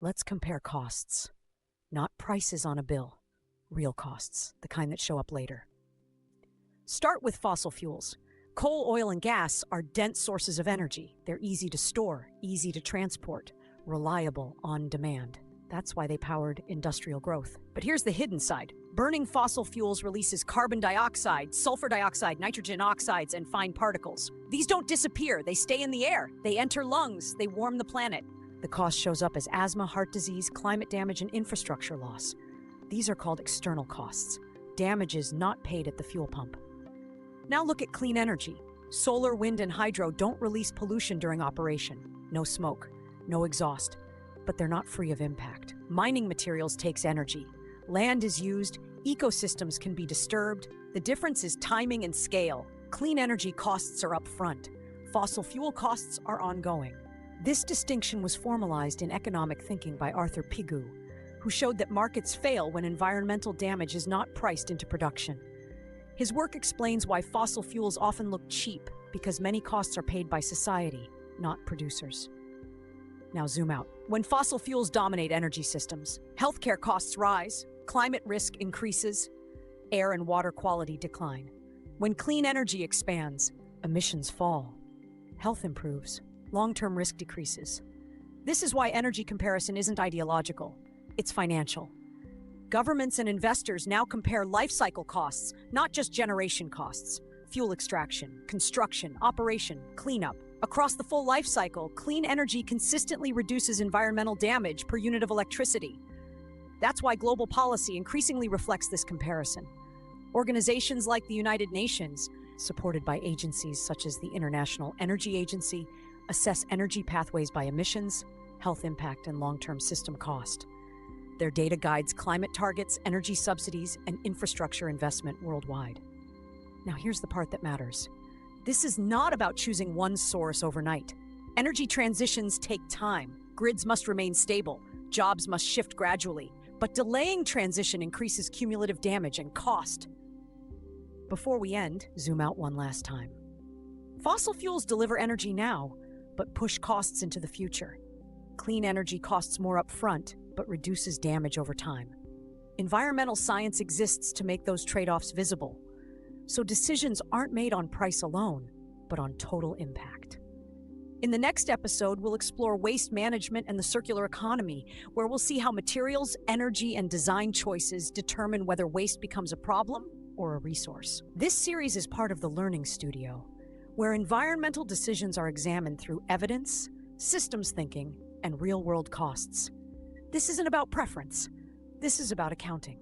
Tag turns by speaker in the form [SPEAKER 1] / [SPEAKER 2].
[SPEAKER 1] Let's compare costs. Not prices on a bill, real costs, the kind that show up later. Start with fossil fuels. Coal, oil, and gas are dense sources of energy. They're easy to store, easy to transport, reliable, on demand. That's why they powered industrial growth. But here's the hidden side. Burning fossil fuels releases carbon dioxide, sulfur dioxide, nitrogen oxides, and fine particles. These don't disappear. They stay in the air. They enter lungs. They warm the planet. The cost shows up as asthma, heart disease, climate damage, and infrastructure loss. These are called external costs, damages not paid at the fuel pump. Now look at clean energy. Solar, wind, and hydro don't release pollution during operation. No smoke, no exhaust, but they're not free of impact. Mining materials takes energy. Land is used, ecosystems can be disturbed. The difference is timing and scale. Clean energy costs are upfront. Fossil fuel costs are ongoing. This distinction was formalized in economic thinking by Arthur Pigou, who showed that markets fail when environmental damage is not priced into production. His work explains why fossil fuels often look cheap, because many costs are paid by society, not producers. Now zoom out. When fossil fuels dominate energy systems, healthcare costs rise, climate risk increases, air and water quality decline. When clean energy expands, emissions fall. Health improves, long-term risk decreases. This is why energy comparison isn't ideological, it's financial. Governments and investors now compare life cycle costs, not just generation costs. Fuel extraction, construction, operation, cleanup. Across the full life cycle, clean energy consistently reduces environmental damage per unit of electricity. That's why global policy increasingly reflects this comparison. Organizations like the United Nations, supported by agencies such as the International Energy Agency, assess energy pathways by emissions, health impact, and long-term system cost. Their data guides climate targets, energy subsidies, and infrastructure investment worldwide. Now here's the part that matters. This is not about choosing one source overnight. Energy transitions take time. Grids must remain stable. Jobs must shift gradually. But delaying transition increases cumulative damage and cost. Before we end, zoom out one last time. Fossil fuels deliver energy now, but push costs into the future. Clean energy costs more upfront, but reduces damage over time. Environmental science exists to make those trade-offs visible. So decisions aren't made on price alone, but on total impact. In the next episode, we'll explore waste management and the circular economy, where we'll see how materials, energy, and design choices determine whether waste becomes a problem or a resource. This series is part of the Learning Studio, where environmental decisions are examined through evidence, systems thinking, and real-world costs. This isn't about preference. This is about accounting.